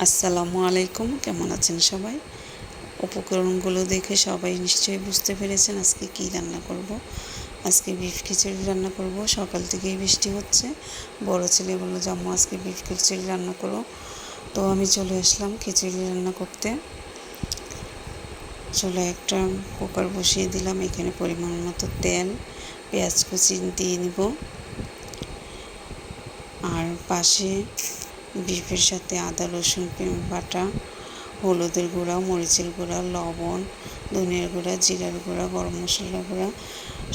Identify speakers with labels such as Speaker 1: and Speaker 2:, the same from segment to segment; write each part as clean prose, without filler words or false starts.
Speaker 1: আসসালামু আলাইকুম, কেমন আছেন সবাই? উপকরণগুলো দেখে সবাই নিশ্চয়ই বুঝতে পেরেছেন আজকে কী রান্না করব। আজকে বিফ খিচুড়ি রান্না করব। সকাল থেকেই বৃষ্টি হচ্ছে। বড় ছেলে বলল যে আম্মু আজকে বিফ খিচুড়ি রান্না করো। তো আমি চলে আসলাম খিচুড়ি রান্না করতে। চলে একটা কুকার বসিয়ে দিলাম। এখানে পরিমাণ মতো তেল, পেঁয়াজ কুচি দিয়ে নিব। আর পাশে বিফের সাথে আদা রসুন বাটা, হলুদের গুঁড়া, মরিচের গুঁড়া, লবণ, ধনিয়ার গুঁড়া, জিরার গুঁড়া, গরম মশলার গুঁড়া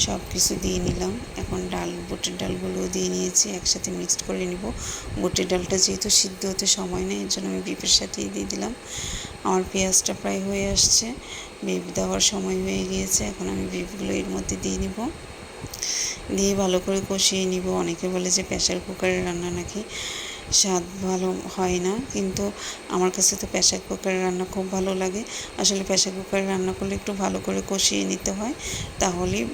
Speaker 1: সব কিছু দিয়ে নিলাম। এখন বুটের ডালগুলোও দিয়ে নিয়েছি, একসাথে মিক্সড করে নিব। বুটের ডালটা যেহেতু সিদ্ধ হতে সময় নেই, এর জন্য আমি বিফের সাথেই দিয়ে দিলাম। আমার পেঁয়াজটা প্রায় হয়ে আসছে, বিফ দেওয়ার সময় হয়ে গিয়েছে। এখন আমি বিফগুলো এর মধ্যে দিয়ে নিব, দিয়ে ভালো করে কষিয়ে নিব। অনেকে বলে যে প্রেসার কুকারে রান্না নাকি স্বাদ ভালো হয় না, কিন্তু আমার কাছে তো প্রেসার কুকারে রান্না খুব ভালো লাগে। আসলে প্রেসার কুকারে রান্না করলে একটু ভালো করে কষিয়ে নিতে হয়, তাহলেই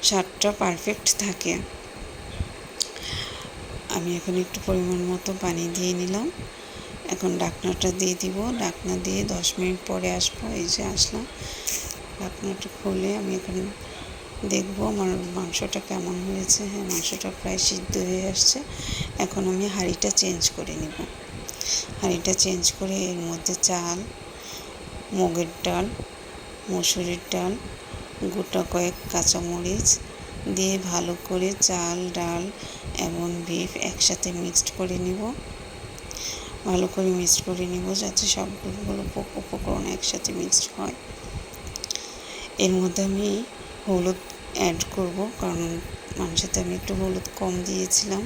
Speaker 1: স্বাদটা পারফেক্ট থাকে। আমি এখন একটু পরিমাণ মতো পানি দিয়ে নিলাম। এখন ঢাকনাটা দিয়ে দিব। ঢাকনা দিয়ে 10 মিনিট পরে আসবো। এই যে আসলাম, ঢাকনাটা খুলে আমি এখন দেখবো আমার মাংসটা কেমন হয়েছে। হ্যাঁ, মাংসটা প্রায় সিদ্ধ হয়ে আসছে। এখন আমি হাঁড়িটা চেঞ্জ করে নেব। হাঁড়িটা চেঞ্জ করে এর মধ্যে চাল, মুগের ডাল, মসুরির ডাল, গোটা কয়েক কাঁচামরিচ দিয়ে ভালো করে চাল, ডাল এবং বিফ একসাথে মিক্সড করে নিব। ভালো করে মিক্সড করে নিব যাতে সবগুলো উপকরণ একসাথে মিক্সড হয়। এর মধ্যে আমি হলুদ অ্যাড করব, কারণ মাংসতে আমি একটু হলুদ কম দিয়েছিলাম,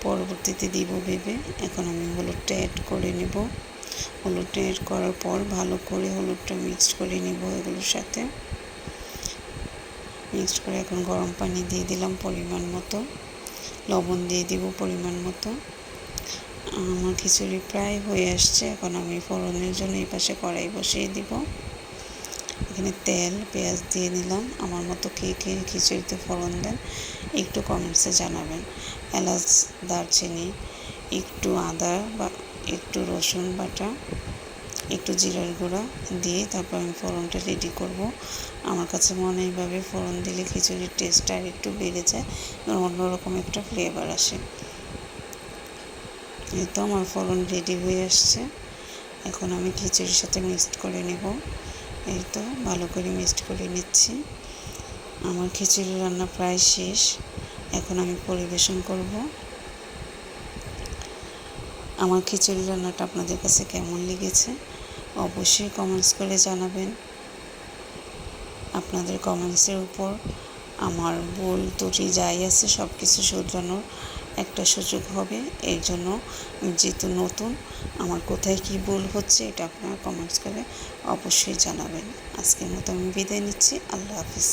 Speaker 1: পরবর্তীতে দিব ভেবে। এখন আমি হলুদটা অ্যাড করে নেব। হলুদটা অ্যাড করার পর ভালো করে হলুদটা মিক্সড করে নেব এগুলোর সাথে। মিক্সড করে এখন গরম পানি দিয়ে দিলাম পরিমাণ মতো, লবণ দিয়ে দিব পরিমাণ মতো। আমার খিচুড়ি প্রায় হয়ে আসছে। এখন আমি ফোড়নের জন্য এই পাশে কড়াই বসিয়ে দিব। এখানে তেল, পেঁয়াজ দিয়ে নিলাম। আমার মতো কে কে খিচুড়িতে ফোড়ন দেন একটু কমেন্টসে জানাবেন। এলাচ, দারচিনি, একটু আদা বা একটু রসুন বাটা, একটু জিরার গুঁড়া দিয়ে তারপর আমি ফোড়নটা রেডি করব। আমার কাছে মনে এইভাবে ফোড়ন দিলে খিচুড়ির টেস্টটা আর একটু বেড়ে যায়, অন্যরকম একটা ফ্লেভার আসে। এই তো আমার ফোড়ন রেডি হয়ে আসছে। এখন আমি খিচুড়ির সাথে মিক্সড করে নেব। এই তো ভালো করে মিক্সড করে নিচ্ছি। আমার খিচুড়ি রান্না প্রায় শেষ। এখন আমি পরিবেশন করব। আমার খিচুড়ি রান্নাটা আপনাদের কাছে কেমন লেগেছে অবশ্যই কমেন্টস করে জানাবেন। আপনাদের কমেন্টসের উপর আমার ভুল ত্রুটি যাই আছে সব কিছু শুধরানোর একটা সুযোগ হবে। এই জন্য যেহেতু নতুন, আমার কোথায় কী ভুল হচ্ছে এটা আপনারা কমেন্টস করে অবশ্যই জানাবেন। আজকের মতো আমি বিদায় নিচ্ছি। আল্লাহ হাফিজ।